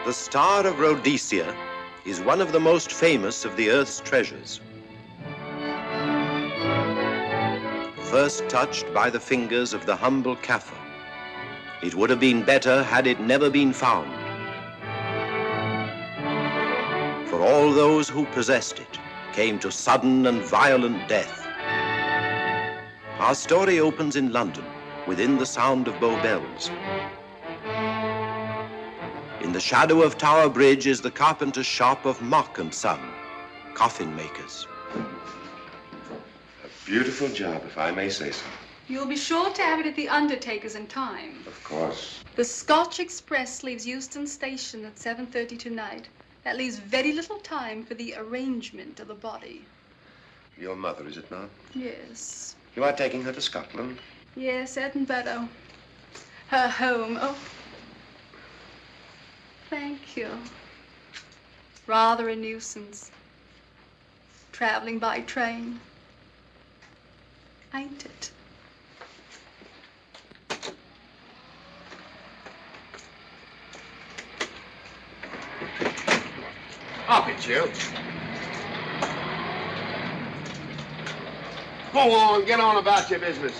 The Star of Rhodesia is one of the most famous of the Earth's treasures. First touched by the fingers of the humble Kaffir, it would have been better had it never been found. For all those who possessed it came to sudden and violent death. Our story opens in London, within the sound of Bow Bells. In the shadow of Tower Bridge is the carpenter's shop of Mock and Son, coffin makers. A beautiful job, if I may say so. You'll be sure to have it at the undertaker's in time. Of course. The Scotch Express leaves Euston Station at 7:30 tonight. That leaves very little time for the arrangement of the body. Your mother, is it not? Yes. You are taking her to Scotland? Yes, Edinburgh. Her home. Oh. Thank you. Rather a nuisance. Traveling by train. Ain't it? Up it, you. Go on, get on about your business.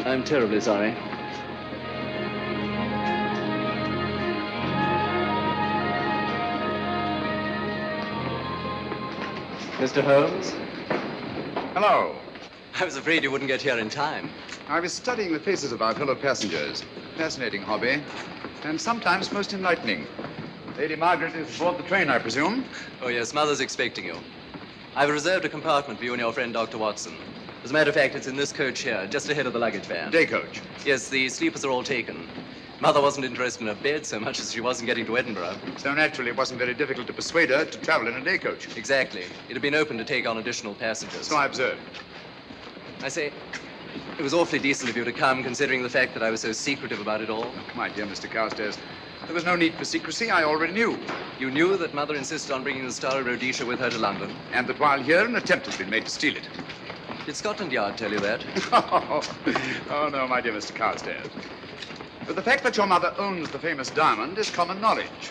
I'm terribly sorry. Mr. Holmes? Hello. I was afraid you wouldn't get here in time. I was studying the faces of our fellow passengers. Fascinating hobby, and sometimes most enlightening. Lady Margaret is aboard the train, I presume? Oh, yes, Mother's expecting you. I've reserved a compartment for you and your friend, Dr. Watson. As a matter of fact, it's in this coach here, just ahead of the luggage van. Day coach? Yes, the sleepers are all taken. Mother wasn't interested in a bed so much as she wasn't getting to Edinburgh. So naturally, it wasn't very difficult to persuade her to travel in a day coach. Exactly. It had been open to take on additional passengers. So I observed. I say, it was awfully decent of you to come, considering the fact that I was so secretive about it all. My dear Mr. Carstairs, there was no need for secrecy. I already knew. You knew that Mother insisted on bringing the Star of Rhodesia with her to London? And that while here, an attempt has been made to steal it. Did Scotland Yard tell you that? Oh, no, my dear Mr. Carstairs. But the fact that your mother owns the famous diamond is common knowledge.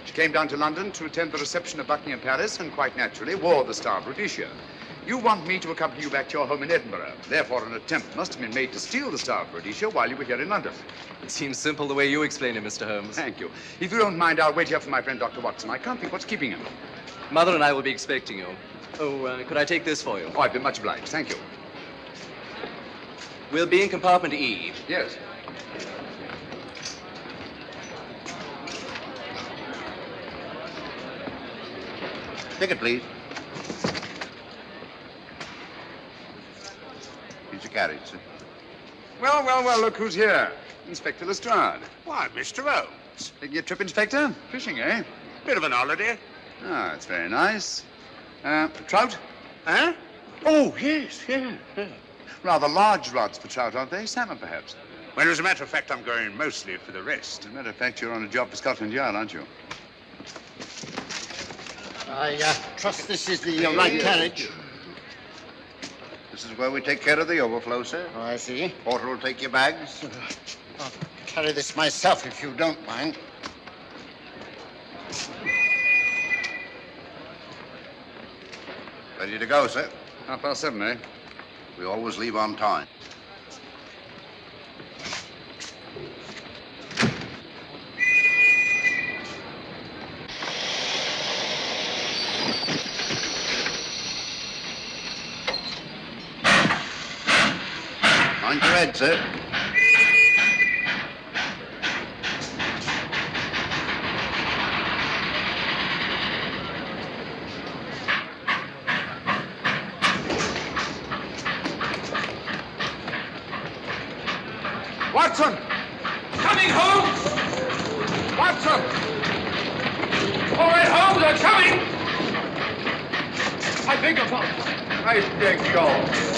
She came down to London to attend the reception of Buckingham Palace and quite naturally wore the Star of Rhodesia. You want me to accompany you back to your home in Edinburgh. Therefore, an attempt must have been made to steal the Star of Rhodesia while you were here in London. It seems simple the way you explain it, Mr. Holmes. Thank you. If you don't mind, I'll wait here for my friend, Dr. Watson. I can't think what's keeping him. Mother and I will be expecting you. Oh, could I take this for you? Oh, I'd be much obliged. Thank you. We'll be in compartment E. Yes. Ticket, please. Here's your carriage, sir. Well, look who's here. Inspector Lestrade. Why, Mr. Holmes. Taking your trip, Inspector? Fishing, eh? Bit of an holiday. Ah, it's very nice. Trout? Huh? Oh, yes. Rather large rods for trout, aren't they? Salmon, perhaps? Well, as a matter of fact, I'm going mostly for the rest. As a matter of fact, you're on a job for Scotland Yard, aren't you? I trust this is the right carriage. This is where we take care of the overflow, sir. Oh, I see. Porter will take your bags. I'll carry this myself, if you don't mind. Ready to go, sir? 7:30, eh? We always leave on time. Mind your head, sir. Watson! Coming, Holmes! Watson! All right, Holmes, I'm coming! I beg your pardon. I beg your...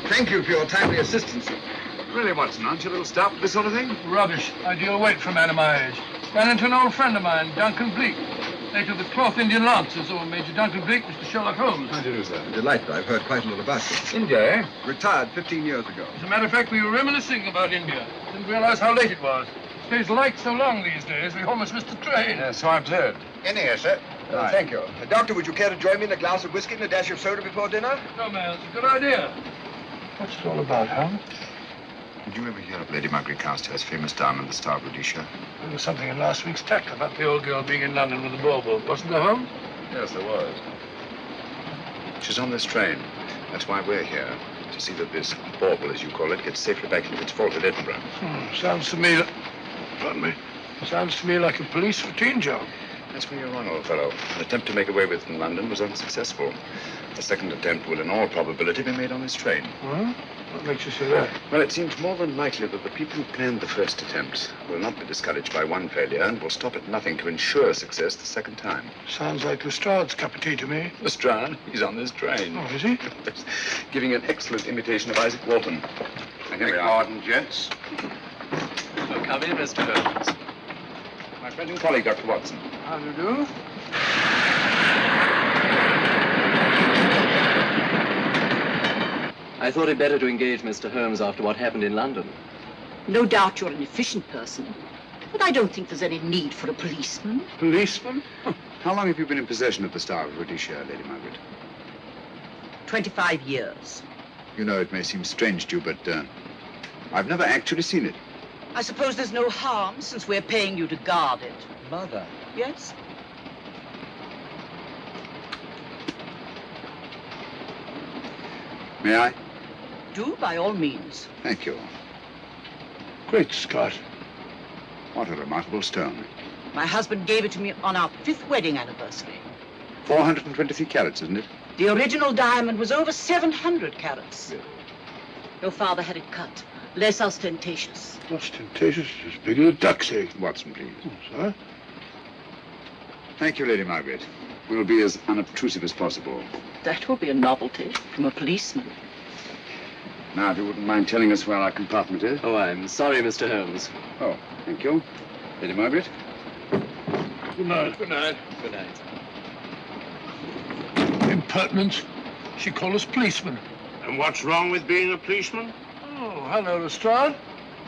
Thank you for your timely assistance. Really, Watson, aren't you a little stout for this sort of thing? Rubbish. Ideal weight for a man of my age. Ran into an old friend of mine, Duncan Bleak. Late of the 12th Indian Lancers, or Major Duncan Bleak, Mr. Sherlock Holmes. How do you do, sir? Delighted. I've heard quite a lot about you. India, eh? Retired 15 years ago. As a matter of fact, we were reminiscing about India. Didn't realize how late it was. Stays light so long these days, we almost missed the train. Yeah, so I've heard. In here, sir. Right. Thank you. Doctor, would you care to join me in a glass of whiskey and a dash of soda before dinner? No, man, it's a good idea. What's it all about, Holmes? Did you ever hear of Lady Margaret Carstairs' famous diamond, the Star of Rhodesia? There was something in last week's tackle about the old girl being in London with the bauble, wasn't there, Holmes? Yes, there was. She's on this train. That's why we're here. To see that this bauble, as you call it, gets safely back into its vault at Edinburgh. Sounds to me... Pardon me. Sounds to me like a police routine job. That's where you're wrong, old fellow. An attempt to make away with it in London was unsuccessful. The second attempt will, in all probability, be made on this train. Huh? What makes you say that? Well, it seems more than likely that the people who planned the first attempt will not be discouraged by one failure and will stop at nothing to ensure success the second time. Sounds like Lestrade's cup of tea to me. Lestrade, he's on this train. Oh, is he? Giving an excellent imitation of Isaac Walton. And here we are. Pardon, gents. So come in, Mr. Holmes. My friend and colleague, Dr. Watson. How do you do? I thought it better to engage Mr. Holmes after what happened in London. No doubt you're an efficient person, but I don't think there's any need for a policeman. Policeman? How long have you been in possession of the Star of Rhodesia, Lady Margaret? 25 years. You know, it may seem strange to you, but I've never actually seen it. I suppose there's no harm since we're paying you to guard it. Mother. Yes? May I? Do, by all means. Thank you. Great Scott. What a remarkable stone. My husband gave it to me on our 5th wedding anniversary. 423 carats, isn't it? The original diamond was over 700 carats. Yeah. Your father had it cut, less ostentatious. Ostentatious, as big as a duck's egg. Watson, please. Oh, sir? Thank you, Lady Margaret. We'll be as unobtrusive as possible. That will be a novelty from a policeman. Now, if you wouldn't mind telling us where our compartment is. Oh, I'm sorry, Mr. Holmes. Oh, thank you. Lady Margaret? Good night. Good night. Good night. Impertinence. She called us policemen. And what's wrong with being a policeman? Oh, hello, Lestrade.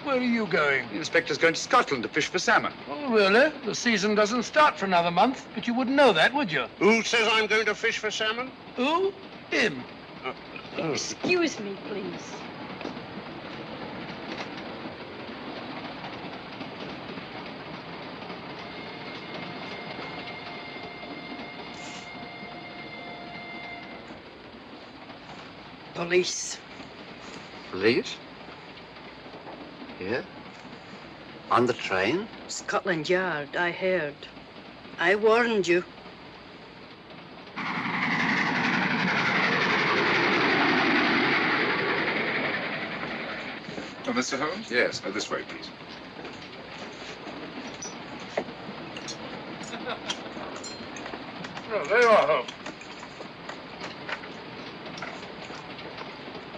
Where are you going? The inspector's going to Scotland to fish for salmon. Oh, really? The season doesn't start for another month, but you wouldn't know that, would you? Who says I'm going to fish for salmon? Who? Him. Excuse me, please. Police. Police? Here? On the train? Scotland Yard, I heard. I warned you. Oh, Mr. Holmes? Yes, this way, please. Oh, there you are, Holmes.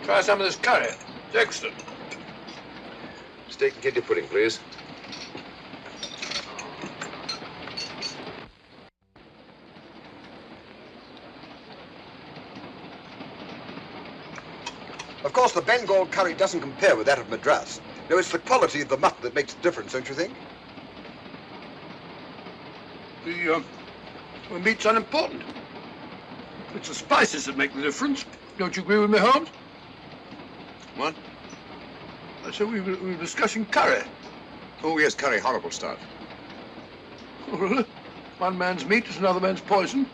Try some of this curry. It's excellent. Steak and kidney pudding, please. Of course, the Bengal curry doesn't compare with that of Madras. No, it's the quality of the mutton that makes the difference, don't you think? The meat's unimportant. It's the spices that make the difference. Don't you agree with me, Holmes? What? I said we were discussing curry. Oh, yes, curry, horrible stuff. Oh, really? One man's meat is another man's poison.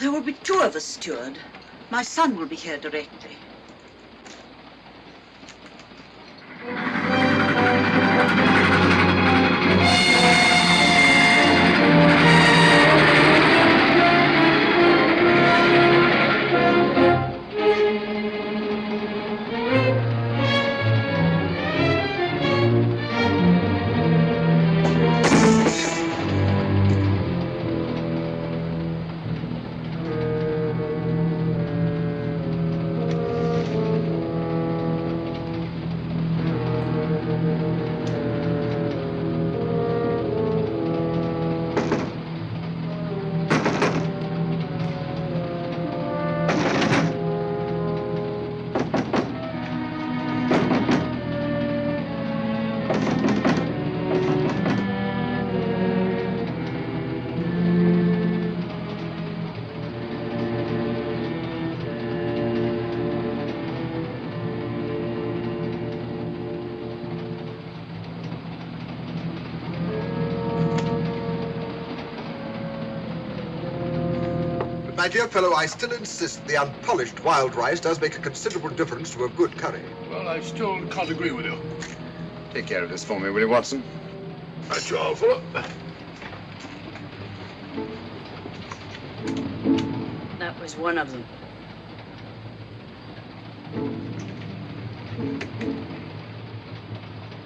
There will be 2 of us, steward. My son will be here directly. my dear fellow, I still insist the unpolished wild rice does make a considerable difference to a good curry. Well, I still can't agree with you. Take care of this for me, will you, Watson? That's your fault. That was one of them.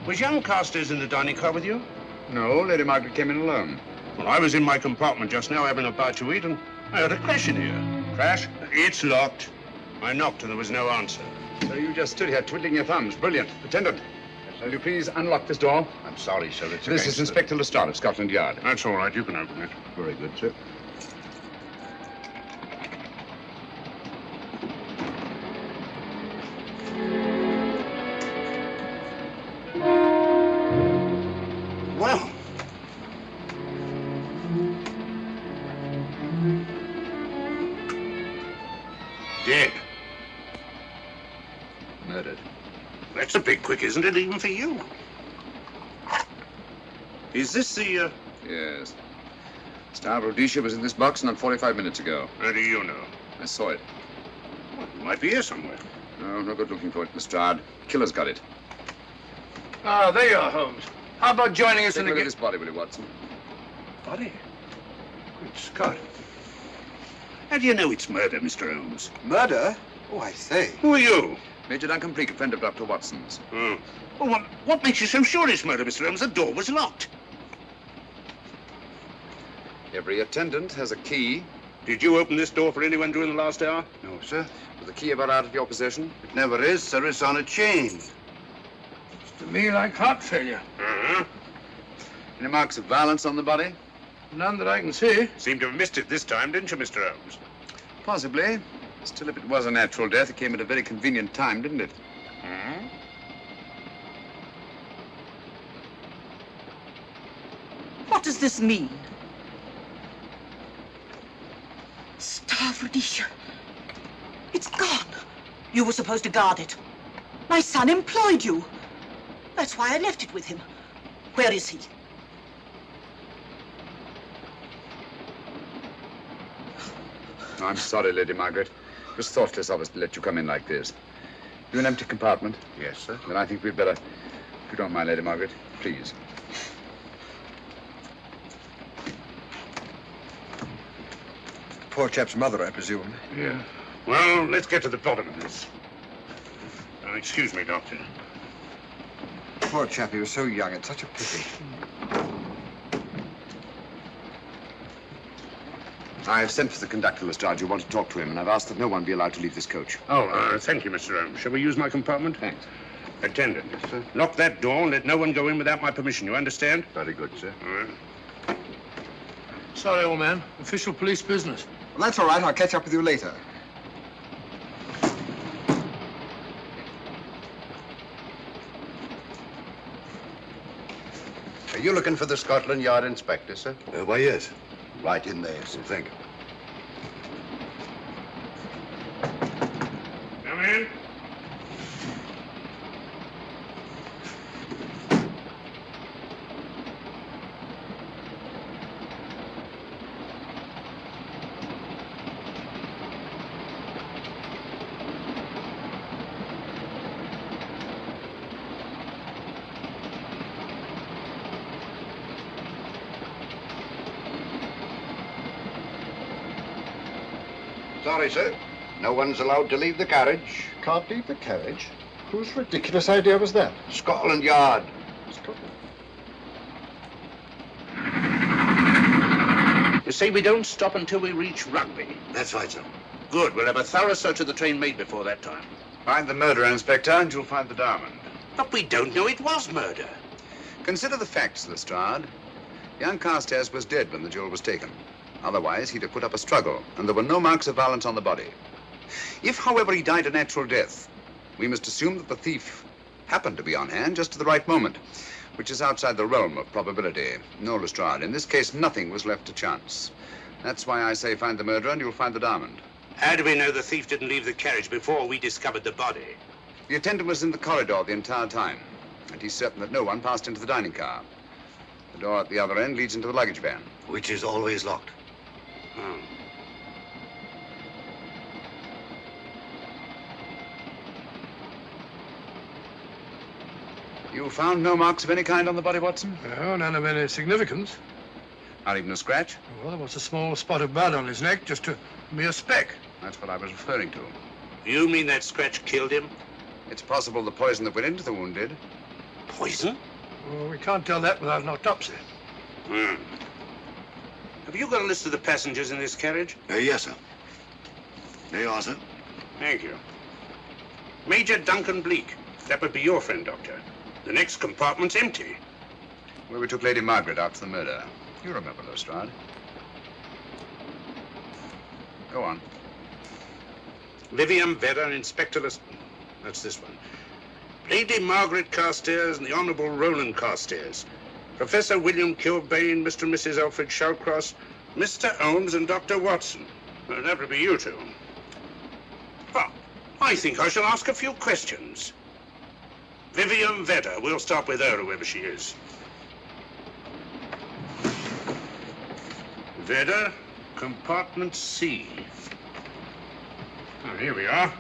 Was young Carstairs in the dining car with you? No, Lady Margaret came in alone. Well, I was in my compartment just now having a bite to eat, and I heard a crash in here. Crash? It's locked. I knocked and there was no answer. So you just stood here twiddling your thumbs. Brilliant. Attendant, will you please unlock this door? I'm sorry, sir. It's This is Inspector Lestrade of Scotland Yard. That's all right. You can open it. Very good, sir. Well, Dead. Murdered. That's a bit quick, isn't it, even for you? Is this the, Yes. Star Rhodesia was in this box not 45 minutes ago. How do you know? I saw it. Well, it might be here somewhere. No good looking for it, Lestrade. Killer's got it. Ah, there you are, Holmes. How about joining us Take in a the... look at this body, will you, Watson? Body? Good Scott. How do you know it's murder, Mr. Holmes? murder? Oh, I say. Who are you? Major Duncan Bleak, a friend of Dr. Watson's. Oh. Well, what makes you so sure it's murder, Mr. Holmes? The door was locked. Every attendant has a key. Did you open this door for anyone during the last hour? No, sir. Was the key ever out of your possession? It never is, sir. It's on a chain. To me, like heart failure. Uh-huh. Any marks of violence on the body? None that I can see. Seemed to have missed it this time, didn't you, Mr. Holmes? Possibly. Still, if it was a natural death, it came at a very convenient time, didn't it? Hmm? What does this mean? Star of Rhodesia. It's gone. You were supposed to guard it. My son employed you. That's why I left it with him. Where is he? I'm sorry, Lady Margaret. It was thoughtless of us to let you come in like this. You an empty compartment? Yes, sir. Then I think we'd better, if you don't mind, Lady Margaret, please. Poor chap's mother, I presume. Yeah. Well, let's get to the bottom of this. Excuse me, Doctor. Poor chap, he was so young. It's such a pity. I've sent for the conductor, Lestrade. You want to talk to him, and I've asked that no one be allowed to leave this coach. Oh, thank you, Mr. Holmes. Shall we use my compartment? Thanks. Attendant. Yes, sir. Lock that door and let no one go in without my permission. You understand? Very good, sir. All right. Sorry, old man. Official police business. Well, that's all right. I'll catch up with you later. Are you looking for the Scotland Yard inspector, sir? Why, yes. Right in there, sir. Thank you. Come in. Sorry, sir. No one's allowed to leave the carriage. Can't leave the carriage? Whose ridiculous idea was that? Scotland Yard. You say we don't stop until we reach Rugby. That's right, sir. Good. We'll have a thorough search of the train made before that time. Find the murderer, Inspector, and you'll find the diamond. But we don't know it was murder. Consider the facts, Lestrade. Young Carstairs was dead when the jewel was taken. Otherwise, he'd have put up a struggle, and there were no marks of violence on the body. If, however, he died a natural death, we must assume that the thief happened to be on hand just at the right moment, which is outside the realm of probability. No, Lestrade, in this case, nothing was left to chance. That's why I say find the murderer and you'll find the diamond. How do we know the thief didn't leave the carriage before we discovered the body? The attendant was in the corridor the entire time, and he's certain that no one passed into the dining car. The door at the other end leads into the luggage van. Which is always locked. Oh. You found no marks of any kind on the body, Watson? No, none of any significance. Not even a scratch? Well, there was a small spot of blood on his neck, just a mere speck. That's what I was referring to. You mean that scratch killed him? It's possible the poison that went into the wound did. Poison? Well, we can't tell that without an autopsy. Have you got a list of the passengers in this carriage? Yes, sir. There you are, sir. Thank you. Major Duncan Bleak. That would be your friend, Doctor. The next compartment's empty. Where we took Lady Margaret out for the murder. You remember, Lestrade. Go on. Vivian Vedder and Inspector Lestrade. That's this one. Lady Margaret Carstairs and the Honourable Roland Carstairs. Professor William Kilbane, Mr. and Mrs. Alfred Shallcross, Mr. Holmes and Dr. Watson. Well, that would be you two. Well, I think I shall ask a few questions. Vivian Vedder. We'll start with her, whoever she is. Vedder, compartment C. Oh, here we are.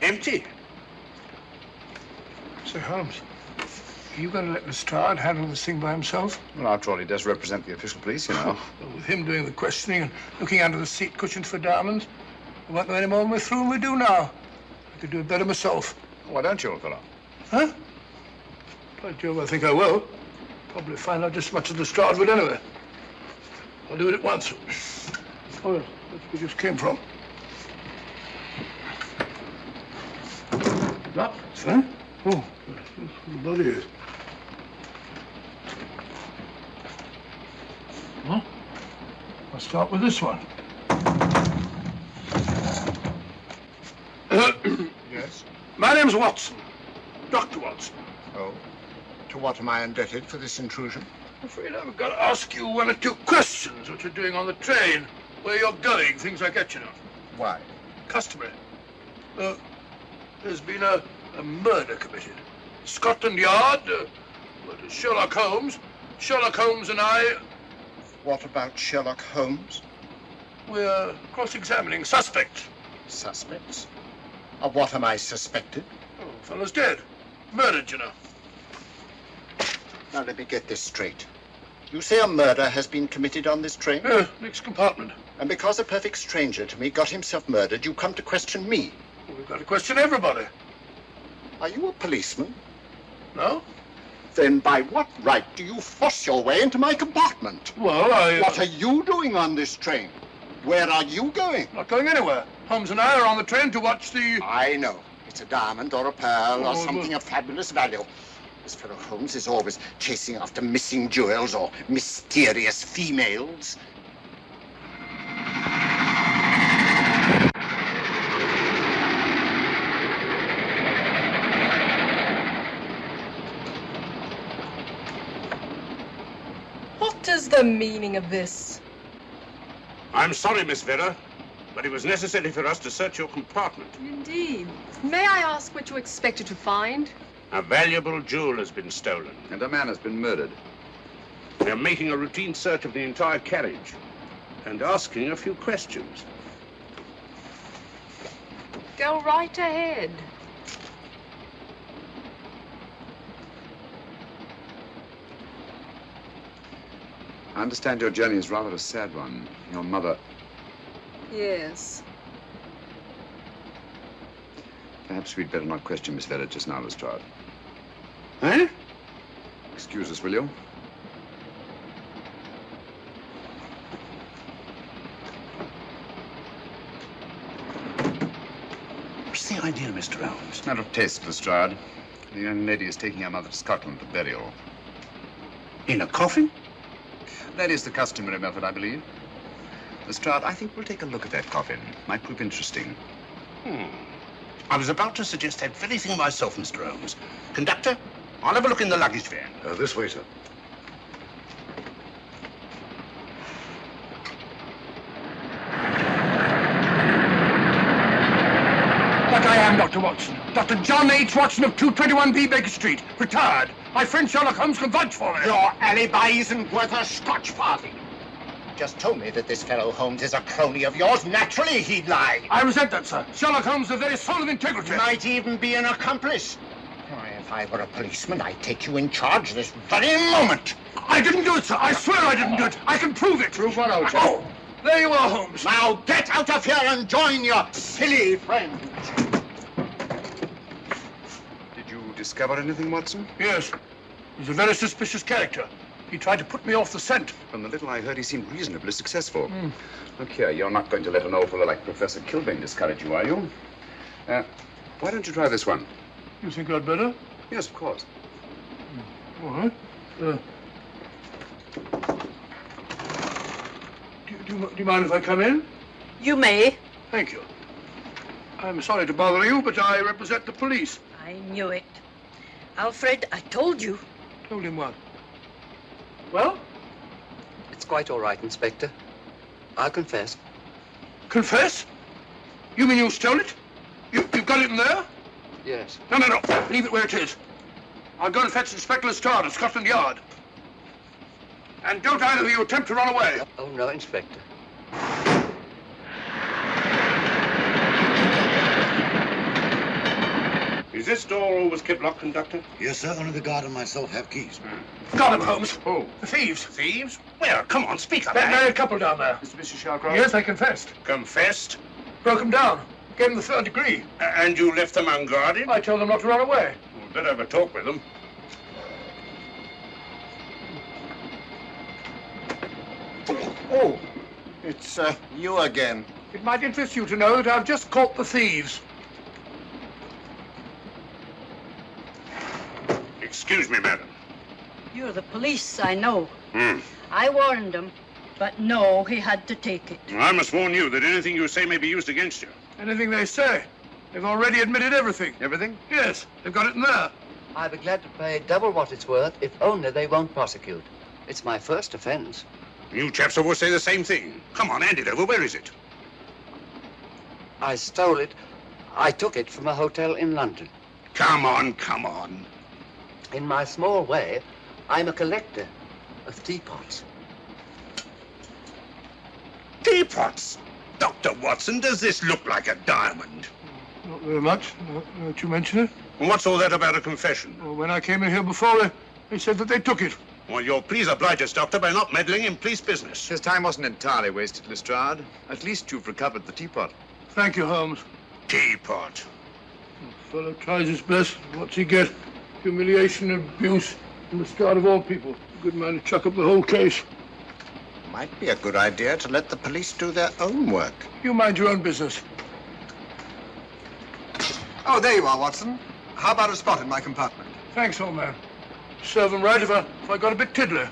Empty. Sir Holmes, are you going to let Lestrade handle this thing by himself? Well, after all, he does represent the official police, you know. Well, with him doing the questioning and looking under the seat cushions for diamonds, we won't know any more than we're through and we do now. I could do it better myself. Why don't you, old fellow? Huh? By Jove, I think I will. Probably find out just as much as Lestrade would anyway. I'll do it at once. Oh, that's where we just came from. That, huh? Oh, the body is. Huh? I'll start with this one. Yes? My name's Watson. Dr. Watson. Oh. To what am I indebted for this intrusion? I'm afraid I've got to ask you one or two questions. What you're doing on the train, where you're going, things like that, you know. Why? Customary. There's been a murder committed. Scotland Yard, Sherlock Holmes. Sherlock Holmes and I... What about Sherlock Holmes? We're cross-examining suspects. Suspects? Of what am I suspected? Oh, fellow's dead. Murdered, you know. Now, let me get this straight. You say a murder has been committed on this train? Next compartment. And because a perfect stranger to me got himself murdered, you come to question me? Well, we've got to question everybody. Are you a policeman? No? Then by what right do you force your way into my compartment? Well, What are you doing on this train? Where are you going? Not going anywhere. Holmes and I are on the train to watch the... I know. It's a diamond or a pearl or something of fabulous value. This fellow Holmes is always chasing after missing jewels or mysterious females. What is the meaning of this? I'm sorry, Miss Vedder, but it was necessary for us to search your compartment. Indeed. May I ask what you expected to find? A valuable jewel has been stolen. And a man has been murdered. We're making a routine search of the entire carriage and asking a few questions. Go right ahead. I understand your journey is rather a sad one. Your mother... Yes. Perhaps we'd better not question Miss Vedder just now, Lestrade. Eh? Excuse us, will you? What's the idea, Mr. Holmes? Matter of taste, Lestrade. The young lady is taking her mother to Scotland for burial. In a coffin? That is the customary method, I believe. Lestrade, I think we'll take a look at that coffin. Might prove interesting. I was about to suggest that very thing myself, Mr. Holmes. Conductor, I'll have a look in the luggage van. This way, sir. But I am Dr. Watson. Dr. John H. Watson of 221B Baker Street. Retired. My friend Sherlock Holmes can vouch for me. Your alibi isn't worth a Scotch party. Just told me that this fellow Holmes is a crony of yours. Naturally, he'd lie. I resent that, sir. Sherlock Holmes is the very soul of integrity. Might even be an accomplice. Why, if I were a policeman, I'd take you in charge this very moment. I didn't do it, sir. I swear I didn't do it. I can prove it. Prove what, old chap? Oh, there you are, Holmes. Now get out of here and join your silly friends. Did you discover anything, Watson? Yes. He's a very suspicious character. He tried to put me off the scent. From the little I heard, he seemed reasonably successful. Look here, you're not going to let an old fellow like Professor Kilbane discourage you, are you? Why don't you try this one? You think I'd better? Yes, of course. All right. Do you mind if I come in? You may. Thank you. I'm sorry to bother you, but I represent the police. I knew it. Alfred, I told you. Told him what? Well? It's quite all right, Inspector. I'll confess. Confess? You mean you stole it? You've got it in there? Yes. No. Leave it where it is. I'll go and fetch Inspector Lestrade at Scotland Yard. And don't either of you attempt to run away. Oh, no, Inspector. Is this door always kept locked, Conductor? Yes, sir. Only the guard and myself have keys. Got him, Holmes. Oh. The thieves. Thieves? Where? Come on, speak up. That married couple down there. Mr. Sherlock? Yes, I confessed. Confessed? Broke them down. Gave them the third degree. And you left them unguarded? I told them not to run away. We'd better have a talk with them. Oh, it's you again. It might interest you to know that I've just caught the thieves. Excuse me, madam. You're the police, I know. Hmm. I warned him, but no, he had to take it. I must warn you that anything you say may be used against you. Anything they say. They've already admitted everything. Everything? Yes, they've got it in there. I'd be glad to pay double what it's worth if only they won't prosecute. It's my first offense. You chaps always say the same thing. Come on, hand it over. Where is it? I stole it. I took it from a hotel in London. Come on. In my small way, I'm a collector of teapots. Teapots? Dr. Watson, does this look like a diamond? Not very much, now that you mention it. And what's all that about a confession? Well, when I came in here before, they said that they took it. Well, you'll please oblige us, Doctor, by not meddling in police business. His time wasn't entirely wasted, Lestrade. At least you've recovered the teapot. Thank you, Holmes. Teapot. The fellow tries his best. What's he get? Humiliation and abuse from the start of all people. A good man to chuck up the whole case. Might be a good idea to let the police do their own work. You mind your own business. Oh, there you are, Watson. How about a spot in my compartment? Thanks, old man. Serve 'em right if I got a bit tiddler.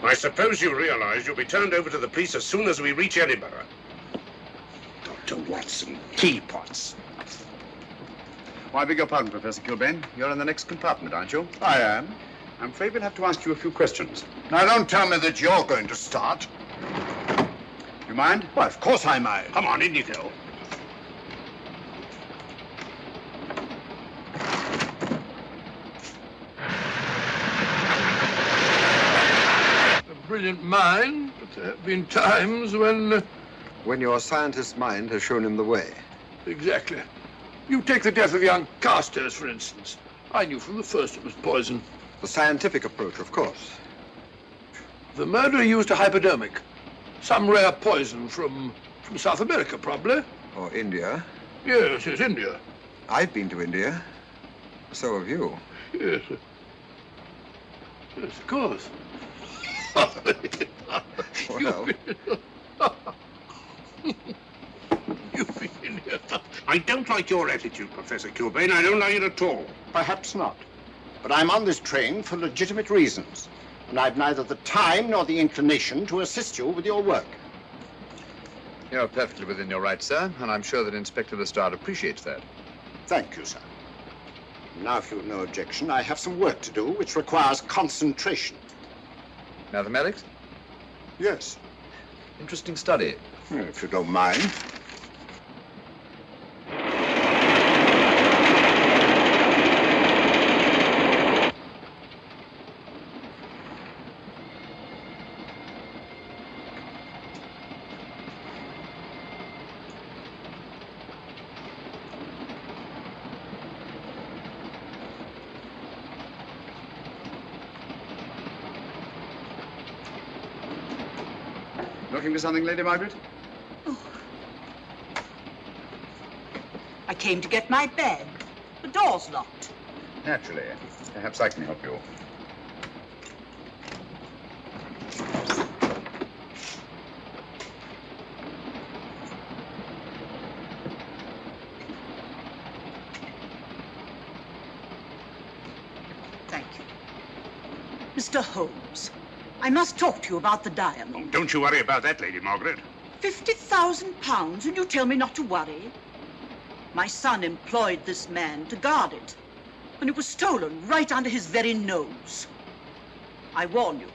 I suppose you realize you'll be turned over to the police as soon as we reach Edinburgh. Dr. Watson, teapots. Well, I beg your pardon, Professor Kilbane. You're in the next compartment, aren't you? I am. I'm afraid we'll have to ask you a few questions. Now, don't tell me that you're going to start. You mind? Well, of course I mind. Come on, in you go. A brilliant mind, but there have been times when... When your scientist's mind has shown him the way. Exactly. You take the death of young Carstairs, for instance. I knew from the first it was poison. The scientific approach, of course. The murderer used a hypodermic. Some rare poison from South America, probably. Or India. Yes, India. I've been to India. So have you. Yes. Yes, of course. Well, You've been in here. I don't like your attitude, Professor Kilbane. I don't like it at all. Perhaps not. But I'm on this train for legitimate reasons. And I've neither the time nor the inclination to assist you with your work. You're perfectly within your rights, sir, and I'm sure that Inspector Lestrade appreciates that. Thank you, sir. Now, if you've no objection, I have some work to do which requires concentration. Mathematics? Yes. Interesting study. If you don't mind. Looking for something, Lady Margaret? I came to get my bag. The door's locked. Naturally. Perhaps I can help you. Thank you. Mr. Holmes, I must talk to you about the diamond. Oh, don't you worry about that, Lady Margaret. £50,000, and you tell me not to worry? My son employed this man to guard it, and it was stolen right under his very nose. I warn you,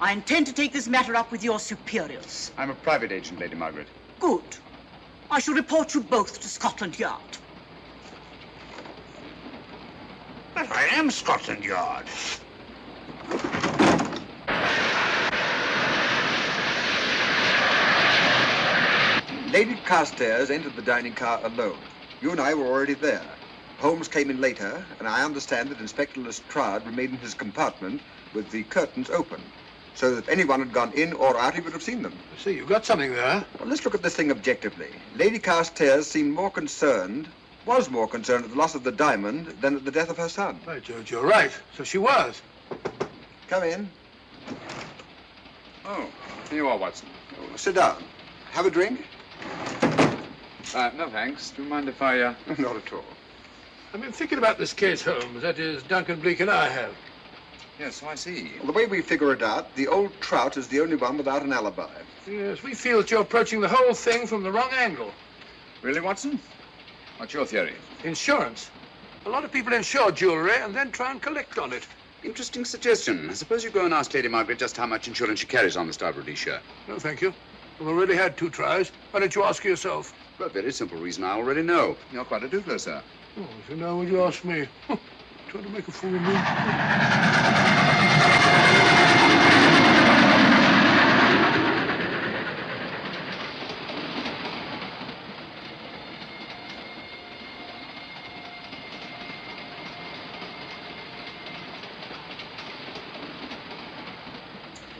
I intend to take this matter up with your superiors. I'm a private agent, Lady Margaret. Good. I shall report you both to Scotland Yard. But I am Scotland Yard. Lady Carstairs entered the dining car alone. You and I were already there. Holmes came in later, and I understand that Inspector Lestrade remained in his compartment with the curtains open, so that if anyone had gone in or out, he would have seen them. I see, you've got something there. Well, let's look at this thing objectively. Lady Carstairs seemed was more concerned at the loss of the diamond than at the death of her son. Right, George, you're right. So she was. Come in. Oh, here you are, Watson. Oh, sit down. Have a drink? No, thanks. Do you mind if I, Not at all. I've been thinking about this case, Holmes. That is, Duncan Bleak and I have. Yes, so I see. Well, the way we figure it out, the old trout is the only one without an alibi. Yes, we feel that you're approaching the whole thing from the wrong angle. Really, Watson? What's your theory? Insurance. A lot of people insure jewelry and then try and collect on it. Interesting suggestion. I suppose you go and ask Lady Margaret just how much insurance she carries on the Star Rhodesia. No, thank you. I've already had 2 tries. Why don't you ask her yourself? For a very simple reason I already know. You're quite a doodler, sir. Oh, so now would you ask me? Trying to make a fool of me.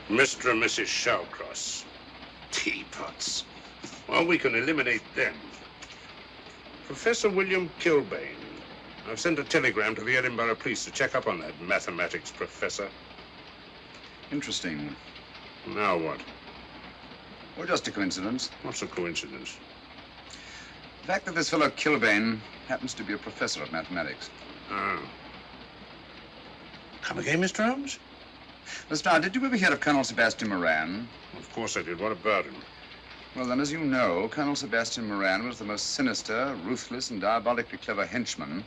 Mr. and Mrs. Shallcross. Teapots. Well, we can eliminate them. Professor William Kilbane. I've sent a telegram to the Edinburgh police to check up on that mathematics professor. Interesting. Now what? Well, just a coincidence. What's a coincidence? The fact that this fellow Kilbane happens to be a professor of mathematics. Ah. Come again, Mr. Holmes? Lestrade, did you ever hear of Colonel Sebastian Moran? Of course I did. What about him? Well, then, as you know, Colonel Sebastian Moran was the most sinister, ruthless, and diabolically clever henchman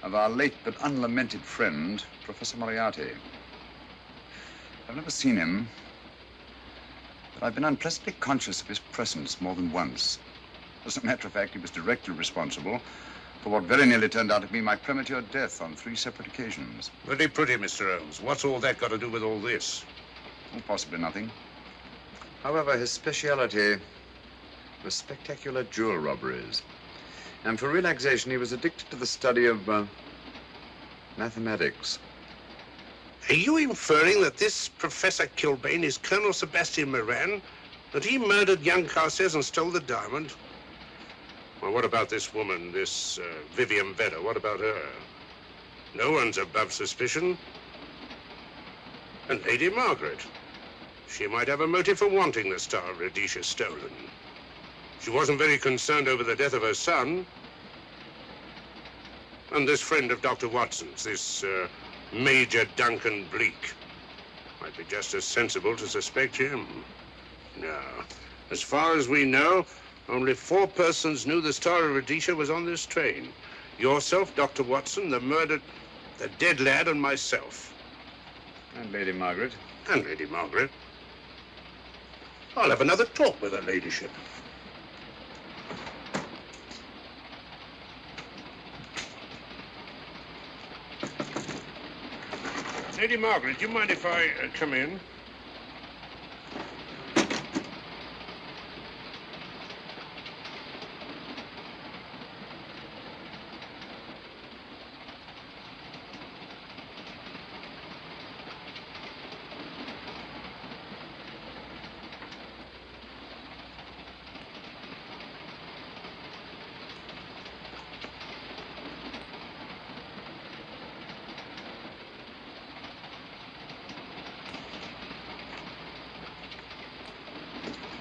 of our late but unlamented friend, Professor Moriarty. I've never seen him, but I've been unpleasantly conscious of his presence more than once. As a matter of fact, he was directly responsible for what very nearly turned out to be my premature death on 3 separate occasions. Pretty pretty, Mr. Holmes. What's all that got to do with all this? Oh, possibly nothing. However, his speciality was spectacular jewel robberies. And for relaxation, he was addicted to the study of mathematics. Are you inferring that this Professor Kilbane is Colonel Sebastian Moran? That he murdered young Carstairs and stole the diamond? Well, what about this woman, this Vivian Vedder? What about her? No one's above suspicion. And Lady Margaret. She might have a motive for wanting the Star of Rhodesia stolen. She wasn't very concerned over the death of her son. And this friend of Dr. Watson's, this Major Duncan Bleak, might be just as sensible to suspect him. No. As far as we know, only 4 persons knew the Star of Rhodesia was on this train. Yourself, Dr. Watson, the dead lad, and myself. And Lady Margaret. And Lady Margaret. I'll have another talk with her ladyship. Lady Margaret, do you mind if I come in?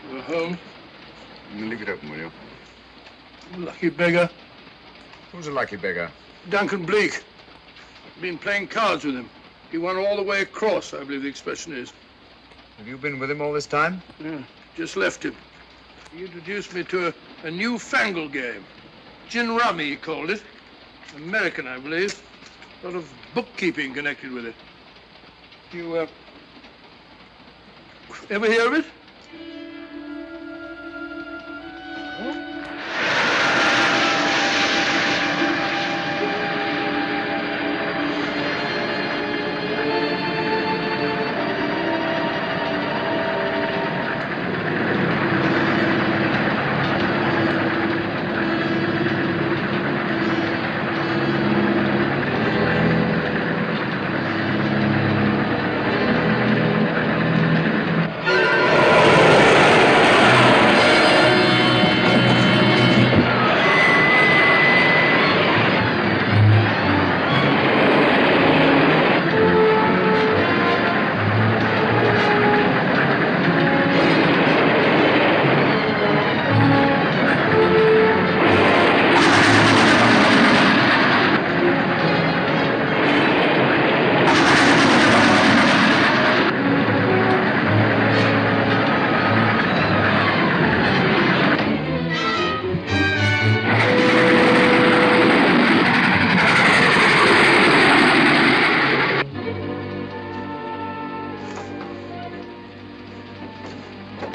Holmes. Leave it open, will you? Lucky beggar. Who's a lucky beggar? Duncan Bleak. Been playing cards with him. He won all the way across, I believe the expression is. Have you been with him all this time? Yeah, just left him. He introduced me to a newfangled game. Gin rummy, he called it. American, I believe. A lot of bookkeeping connected with it. You, ever hear of it?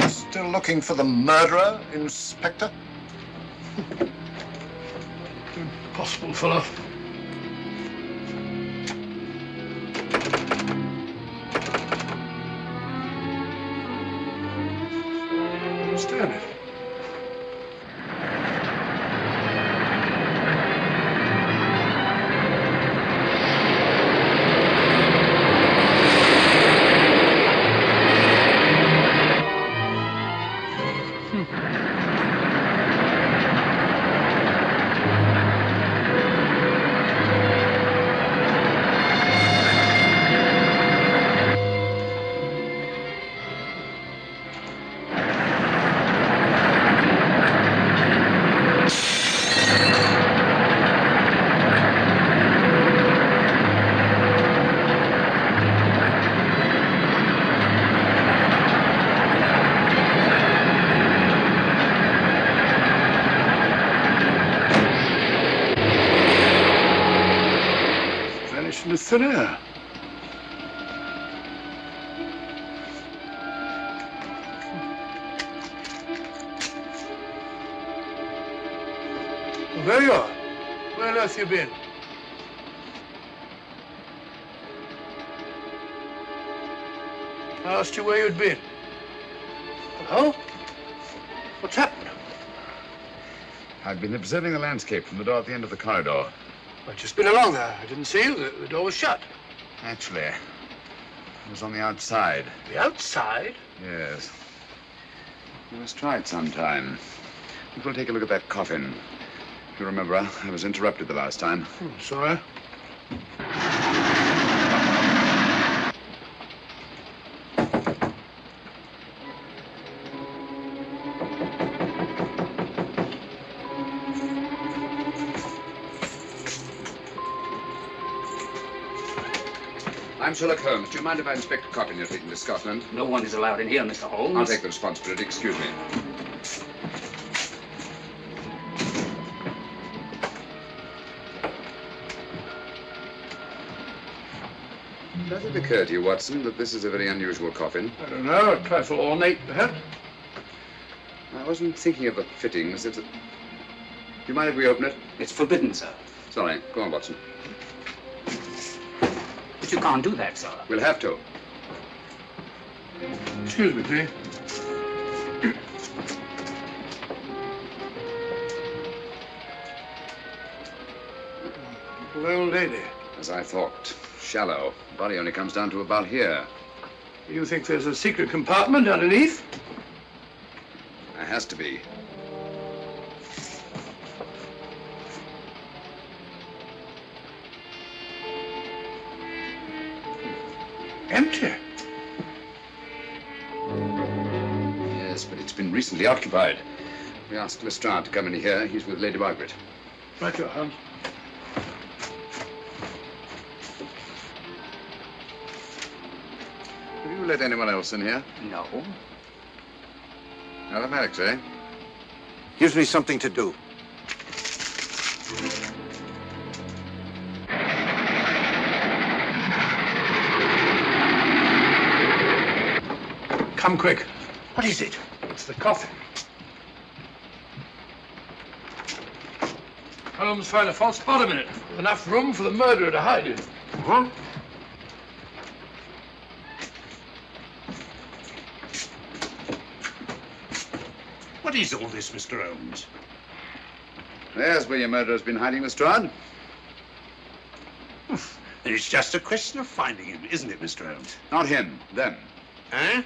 Still looking for the murderer, Inspector? Impossible, fellow. I understand it. Into thin air. Well, there you are. Where on earth you been? I asked you where you'd been. Hello? What's happened? I've been observing the landscape from the door at the end of the corridor. I've just been along there. I didn't see you. The door was shut. Actually, I was on the outside. The outside? Yes. We must try it sometime. We'll take a look at that coffin. If you remember, I was interrupted the last time. Sorry. I'm Sherlock Holmes. Do you mind if I inspect a coffin you're taking to Scotland? No one is allowed in here, Mr. Holmes. I'll take the responsibility. Excuse me. Does it occur to you, Watson, that this is a very unusual coffin? I don't know. A trifle ornate, perhaps. I wasn't thinking of the fittings. Do you mind if we open it? It's forbidden, sir. Sorry. Go on, Watson. But you can't do that, sir. We'll have to. Excuse me, please. Little old lady. As I thought. Shallow. Body only comes down to about here. You think there's a secret compartment underneath? There has to be. Empty. Yes, but it's It's been recently occupied. We asked Lestrade to come in here. He's with Lady Margaret. Right, your Holmes. Have you let anyone else in here? No. Automatics, eh? Gives me something to do. Come quick. What is it? It's the coffin. Holmes found a false bottom in it. Enough room for the murderer to hide in. Huh? What is all this, Mr. Holmes? There's where your murderer's been hiding, Lestrade. It's just a question of finding him, isn't it, Mr. Holmes? Not him, them. Eh?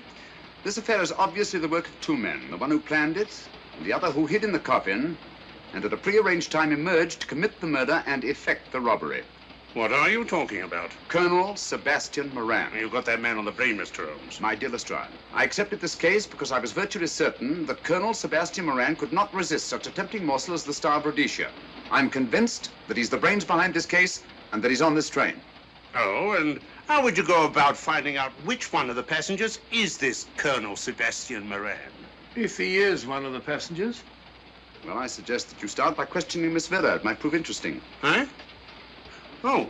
This affair is obviously the work of two men, the one who planned it, and the other who hid in the coffin, and at a prearranged time emerged to commit the murder and effect the robbery. What are you talking about? Colonel Sebastian Moran. You got that man on the brain, Mr. Holmes. My dear Lestrade, I accepted this case because I was virtually certain that Colonel Sebastian Moran could not resist such a tempting morsel as the Star of Rhodesia. I'm convinced that he's the brains behind this case and that he's on this train. Oh, and how would you go about finding out which one of the passengers is this Colonel Sebastian Moran? If he is one of the passengers. Well, I suggest that you start by questioning Miss Vera. It might prove interesting. Huh? Oh.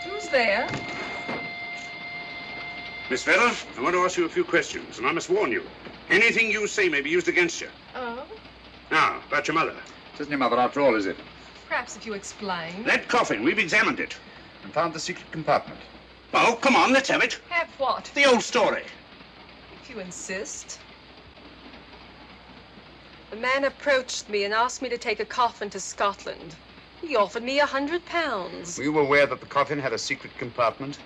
Who's there? Miss Vera, I want to ask you a few questions, and I must warn you. Anything you say may be used against you. Oh? Now, about your mother. It isn't your mother after all, is it? Perhaps if you explain. That coffin, we've examined it. And found the secret compartment. Oh, come on, let's have it. Have what? The old story. If you insist. The man approached me and asked me to take a coffin to Scotland. He offered me £100. Were you aware that the coffin had a secret compartment?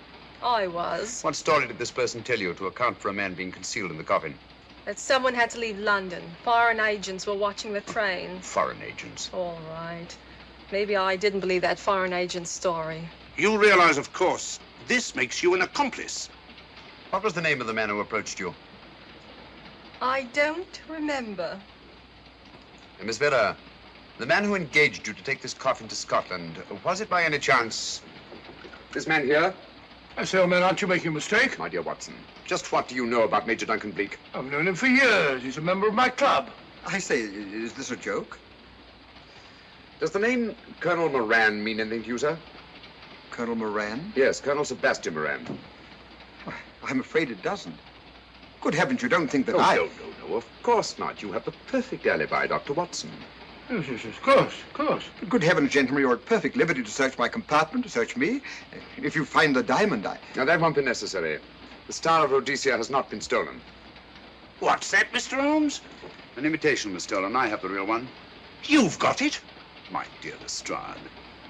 I was. What story did this person tell you to account for a man being concealed in the coffin? That someone had to leave London. Foreign agents were watching the train. Foreign agents. All right. Maybe I didn't believe that foreign agent story. You realize, of course, this makes you an accomplice. What was the name of the man who approached you? I don't remember. Miss Vera, the man who engaged you to take this coffin to Scotland, was it by any chance this man here? I say, old man, aren't you making a mistake? My dear Watson, just what do you know about Major Duncan Bleak? I've known him for years. He's a member of my club. I say, is this a joke? Does the name Colonel Moran mean anything to you, sir? Colonel Moran? Yes, Colonel Sebastian Moran. I'm afraid it doesn't. Good heavens, you don't think that No, of course not. You have the perfect alibi, Dr. Watson. Yes, of course. Good heavens, gentlemen, you're at perfect liberty to search my compartment, to search me. If you find the diamond, Now, that won't be necessary. The Star of Rhodesia has not been stolen. What's that, Mr. Holmes? An imitation was stolen. I have the real one. You've got it? My dear Lestrade,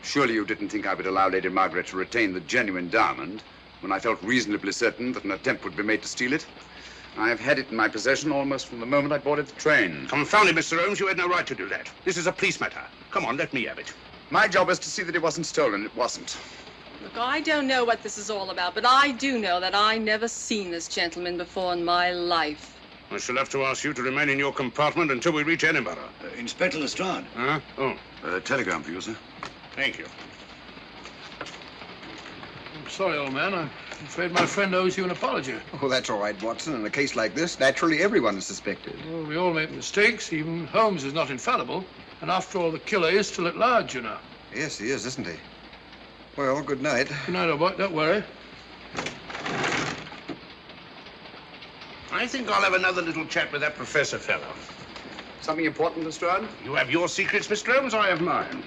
surely you didn't think I would allow Lady Margaret to retain the genuine diamond when I felt reasonably certain that an attempt would be made to steal it? I have had it in my possession almost from the moment I boarded the train. Confound it, Mr. Holmes, you had no right to do that. This is a police matter. Come on, let me have it. My job is to see that it wasn't stolen. It wasn't. Look, I don't know what this is all about, but I do know that I never seen this gentleman before in my life. I shall have to ask you to remain in your compartment until we reach Edinburgh. Inspector Lestrade. Huh? Oh. Telegram for you, sir. Thank you. I'm sorry, old man. I'm afraid my friend owes you an apology. Oh, that's all right, Watson. In a case like this, naturally everyone is suspected. Well, we all make mistakes. Even Holmes is not infallible. And after all, the killer is still at large, you know. Yes, he is, isn't he? Well, good night. Good night, old boy. Don't worry. I think I'll have another little chat with that professor fellow. Something important, Lestrade? You have your secrets, Mr. Holmes, I have mine.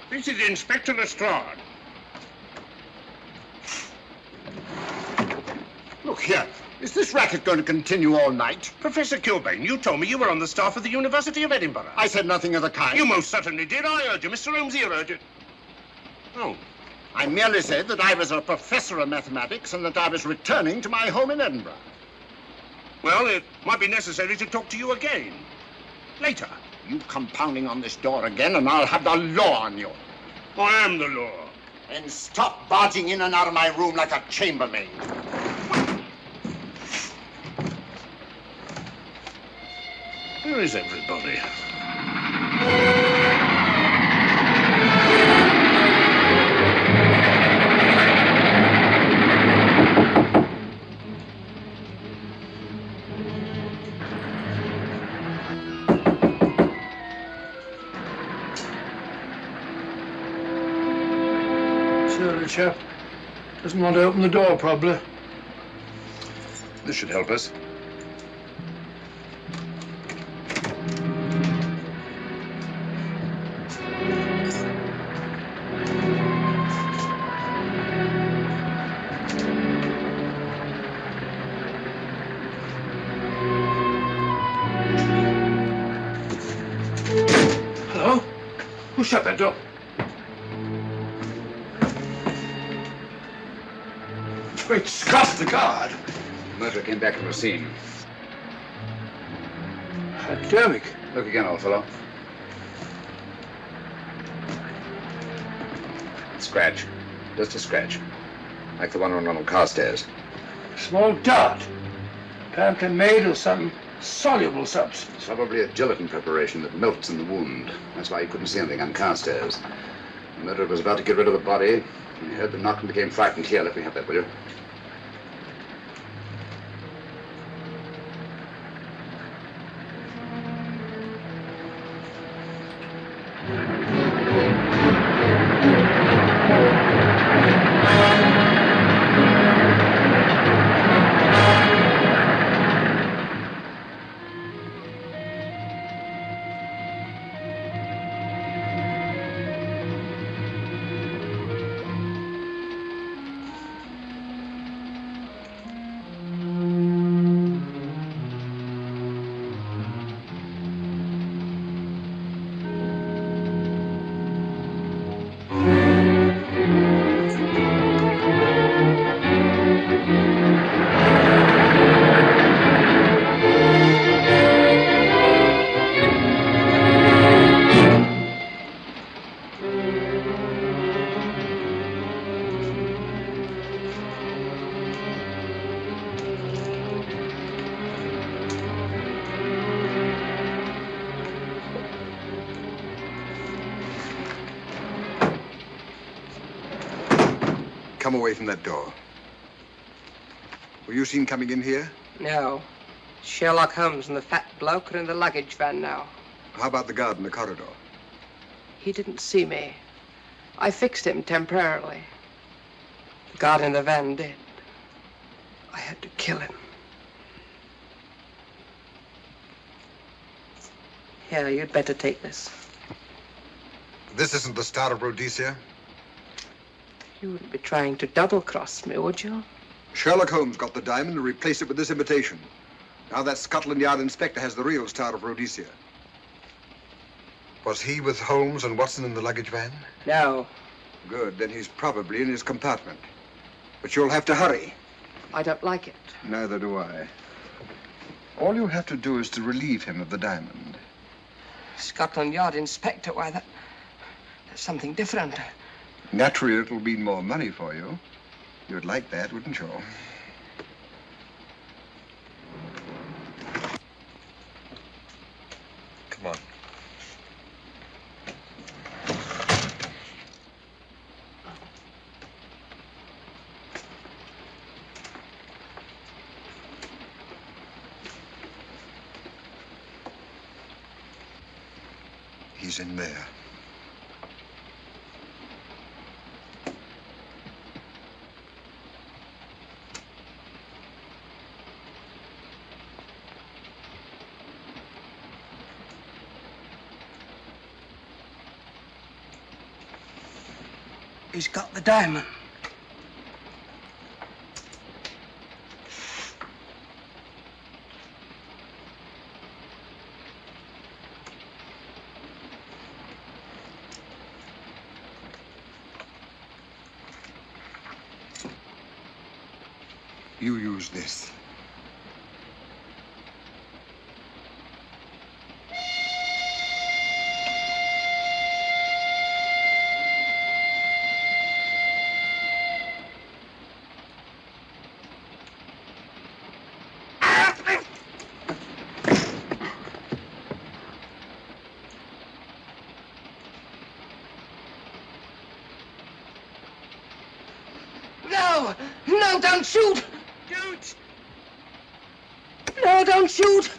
This is Inspector Lestrade. Look here. Is this racket going to continue all night? Professor Kilbane, you told me you were on the staff of the University of Edinburgh. I said nothing of the kind. You most certainly did. I urge you. Mr. Holmes here urged you. Oh, I merely said that I was a professor of mathematics and that I was returning to my home in Edinburgh. Well, it might be necessary to talk to you again. Later. You come pounding on this door again and I'll have the law on you. I am the law. And stop barging in and out of my room like a chambermaid. Where is everybody? The chap doesn't want to open the door, probably. This should help us. Hello? Who shut that door? Great Scott, the guard! The murderer came back from the scene. Academic. Look again, old fellow. Scratch. Just a scratch. Like the one on Ronald Carstairs. Small dot. Apparently made of some soluble substance. Probably a gelatin preparation that melts in the wound. That's why you couldn't see anything on Carstairs. The murderer was about to get rid of the body. He heard the knock and became frightened. Here, let me have that, will you? Come away from that door. Were you seen coming in here? No. Sherlock Holmes and the fat bloke are in the luggage van now. How about the guard in the corridor? He didn't see me. I fixed him temporarily. The guard in the van did. I had to kill him. Here, you'd better take this. This isn't the Star of Rhodesia? You wouldn't be trying to double-cross me, would you? Sherlock Holmes got the diamond and replaced it with this imitation. Now that Scotland Yard inspector has the real Star of Rhodesia. Was he with Holmes and Watson in the luggage van? No. Good, then he's probably in his compartment. But you'll have to hurry. I don't like it. Neither do I. All you have to do is to relieve him of the diamond. Scotland Yard inspector, why, that's something different. Naturally, it'll mean more money for you. You'd like that, wouldn't you? Come on. He's in there. He's got the diamond. You use this. No! No, don't shoot! Don't! No, don't shoot!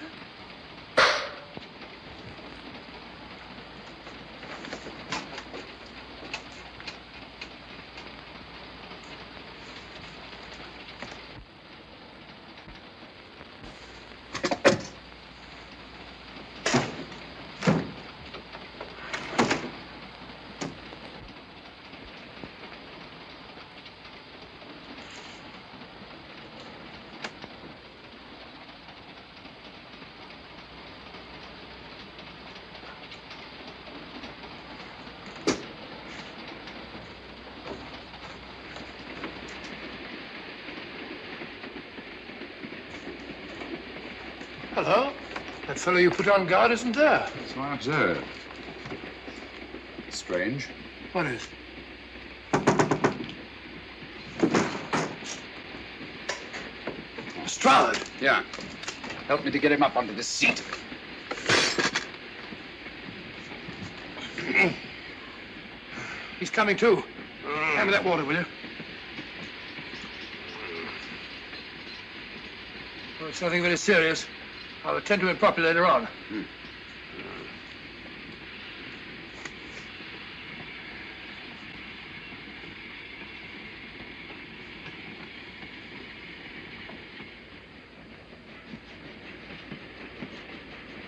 Hello? That fellow you put on guard isn't there. So I observe. Strange. What is? Lestrade! Yeah. Help me to get him up onto this seat. He's coming too. Hand me that water, will you? Well, it's nothing very serious. I'll attend to it properly later on.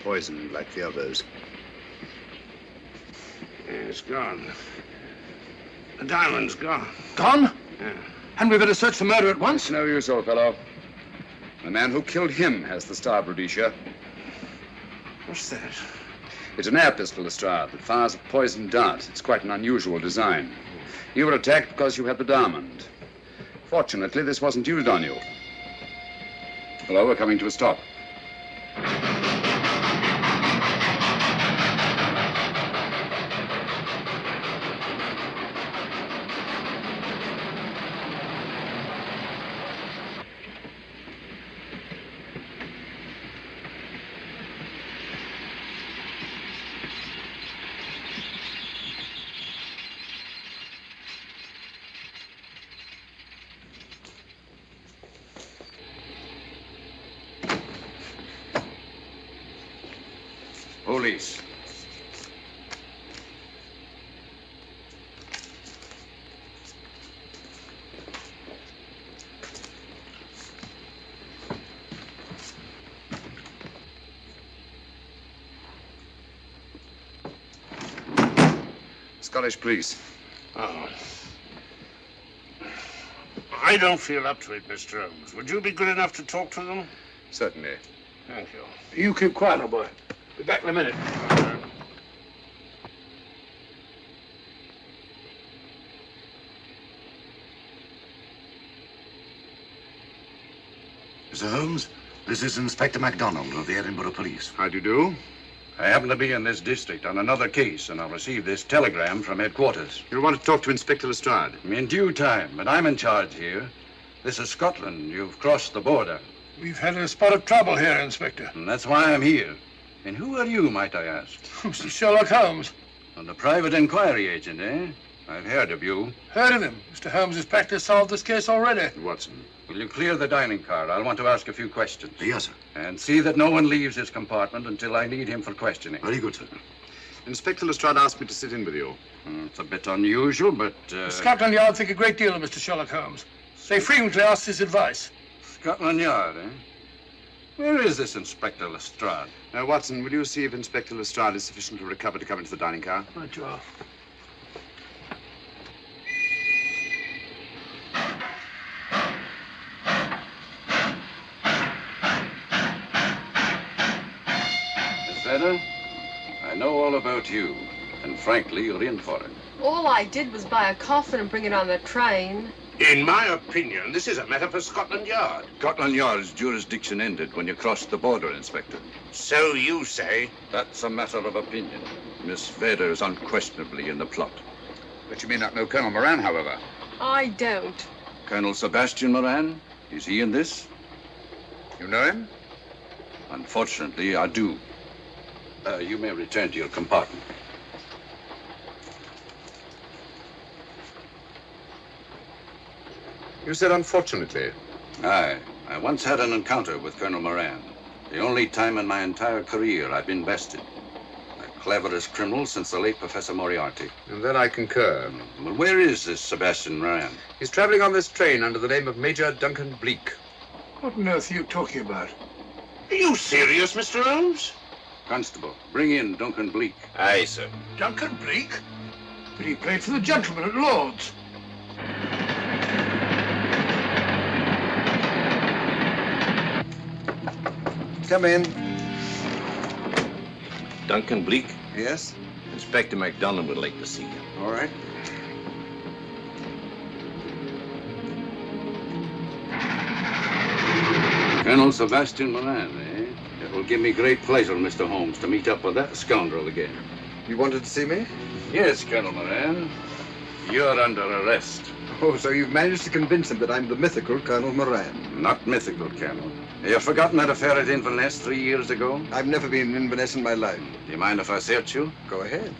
Poisoned like the others. Yeah, it's gone. The diamond's gone. Gone? Yeah. Hadn't we better search the murder at once? It's no use, old fellow. The man who killed him has the star, Rhodesia. What's that? It's an air pistol, Lestrade, that fires a poisoned dart. It's quite an unusual design. You were attacked because you had the diamond. Fortunately, this wasn't used on you. Hello, we're coming to a stop. Police. Scottish police. Oh. I don't feel up to it, Mr. Holmes. Would you be good enough to talk to them? Certainly. Thank you. You keep quiet, old boy. Be back in a minute. Mr. Holmes, this is Inspector MacDonald of the Edinburgh Police. How do you do? I happen to be in this district on another case, and I'll receive this telegram from headquarters. You want to talk to Inspector Lestrade? In due time, but I'm in charge here. This is Scotland. You've crossed the border. We've had a spot of trouble here, Inspector. And that's why I'm here. And who are you, might I ask? Mr. Sherlock Holmes. And the private inquiry agent, eh? I've heard of you. Heard of him. Mr. Holmes has practically solved this case already. Watson. Will you clear the dining car? I'll want to ask a few questions. Yes, sir. And see that no one leaves his compartment until I need him for questioning. Very good, sir. Inspector Lestrade asked me to sit in with you. It's a bit unusual, but... Scotland Yard think a great deal of Mr. Sherlock Holmes. They frequently ask his advice. Scotland Yard, eh? Where is this Inspector Lestrade? Now, Watson, will you see if Inspector Lestrade is sufficiently recovered to come into the dining car? Right, you are. Miss Vedder, I know all about you, and frankly, you're in for it. All I did was buy a coffin and bring it on the train. In my opinion, this is a matter for Scotland Yard. Scotland Yard's jurisdiction ended when you crossed the border, Inspector. So you say? That's a matter of opinion. Miss Vader is unquestionably in the plot. But you may not know Colonel Moran, however. I don't. Colonel Sebastian Moran? Is he in this? You know him? Unfortunately, I do. You may return to your compartment. You said unfortunately. Aye. I once had an encounter with Colonel Moran. The only time in my entire career I've been bested. The cleverest criminal since the late Professor Moriarty. And then I concur. Well, where is this Sebastian Moran? He's traveling on this train under the name of Major Duncan Bleak. What on earth are you talking about? Are you serious, Mr. Holmes? Constable, bring in Duncan Bleak. Aye, sir. Duncan Bleak? But he played for the gentleman at Lord's. Come in. Duncan Bleak? Yes? Inspector MacDonald would like to see you. All right. Colonel Sebastian Moran, eh? It will give me great pleasure, Mr. Holmes, to meet up with that scoundrel again. You wanted to see me? Yes, Colonel Moran. You're under arrest. Oh, so you've managed to convince him that I'm the mythical Colonel Moran. Not mythical, Colonel. You've forgotten that affair at Inverness 3 years ago? I've never been in Inverness in my life. Do you mind if I search you? Go ahead.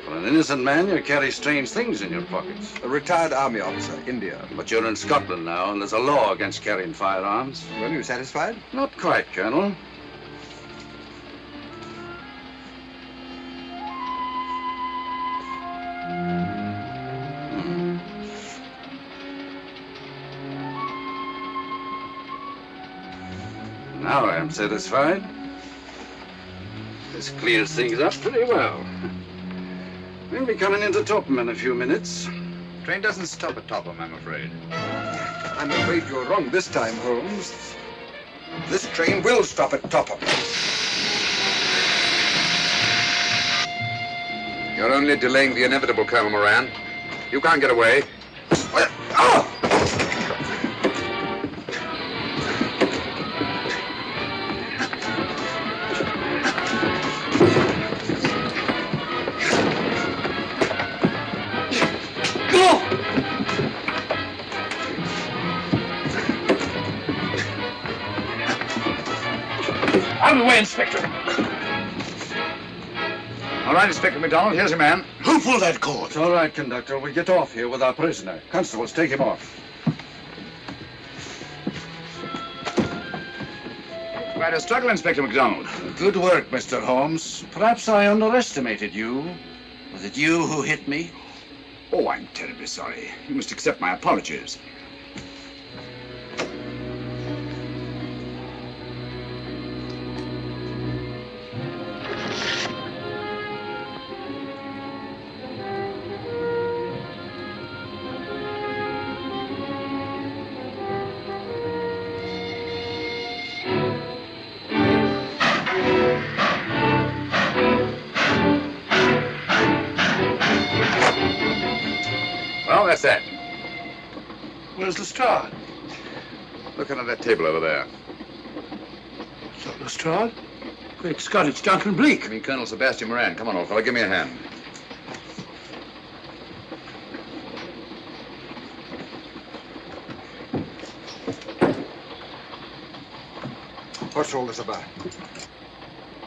For an innocent man, you carry strange things in your pockets. A retired army officer, India. But you're in Scotland now, and there's a law against carrying firearms. Well, you satisfied? Not quite, Colonel. Now I am satisfied. This clears things up pretty well. We'll be coming into Topham in a few minutes. Train doesn't stop at Topham, I'm afraid. I'm afraid you're wrong this time, Holmes. This train will stop at Topham. You're only delaying the inevitable, Colonel Moran. You can't get away. Out of the way, Inspector. All right, Inspector MacDonald, here's your man. Who pulled that cord? It's all right, conductor. We'll get off here with our prisoner. Constables, take him off. Quite a struggle, Inspector MacDonald. Good work, Mr. Holmes. Perhaps I underestimated you. Was it you who hit me? Oh, I'm terribly sorry. You must accept my apologies. Well, that's that. Where's Lestrade? Look under that table over there. It's not Lestrade. Great Scott, it's Duncan Bleak. I mean, Colonel Sebastian Moran. Come on, old fellow, give me a hand. What's all this about?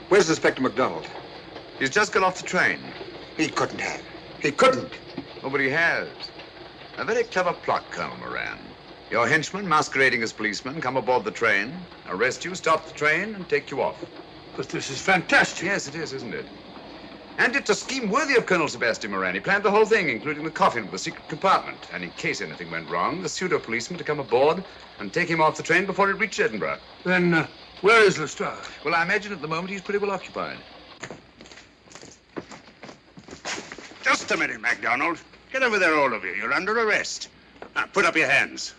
Where's Inspector MacDonald? He's just got off the train. He couldn't have. He couldn't. Nobody has. A very clever plot, Colonel Moran. Your henchmen, masquerading as policemen, come aboard the train, arrest you, stop the train, and take you off. But this is fantastic. Yes, it is, isn't it? And it's a scheme worthy of Colonel Sebastian Moran. He planned the whole thing, including the coffin with the secret compartment. And in case anything went wrong, the pseudo-policeman to come aboard and take him off the train before it reached Edinburgh. Then, where is Lestrade? Well, I imagine at the moment he's pretty well occupied. Just a minute, MacDonald. Get over there, all of you. You're under arrest. Now, put up your hands.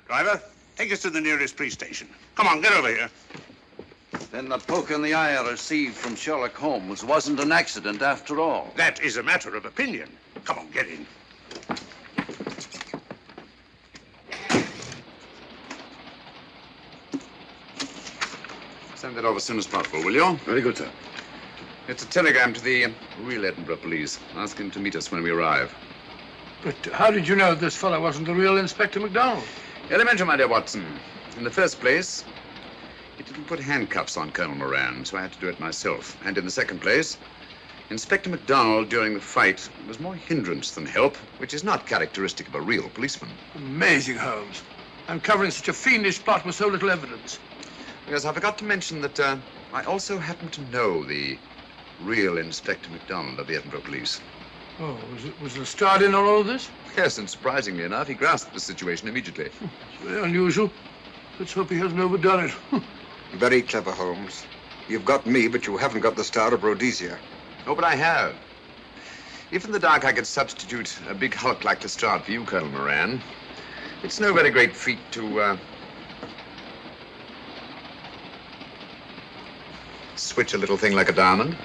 Driver, take us to the nearest police station. Come on, get over here. Then the poke in the eye I received from Sherlock Holmes wasn't an accident after all. That is a matter of opinion. Come on, get in. Send that over as soon as possible, will you? Very good, sir. It's a telegram to the real Edinburgh police. Ask him to meet us when we arrive. But how did you know this fellow wasn't the real Inspector MacDonald? Elementary, my dear Watson. In the first place, he didn't put handcuffs on Colonel Moran, so I had to do it myself. And in the second place, Inspector MacDonald during the fight was more hindrance than help, which is not characteristic of a real policeman. Amazing, Holmes. Uncovering such a fiendish plot with so little evidence. Yes, I forgot to mention that I also happen to know the real Inspector MacDonald of the Edinburgh Police. Oh, was Lestrade in on all of this? Yes, and surprisingly enough, he grasped the situation immediately. It's very unusual. Let's hope he hasn't overdone it. Very clever, Holmes. You've got me, but you haven't got the Star of Rhodesia. Oh, but I have. If in the dark I could substitute a big hulk like Lestrade for you, Colonel Moran, it's no very great feat to, switch a little thing like a diamond.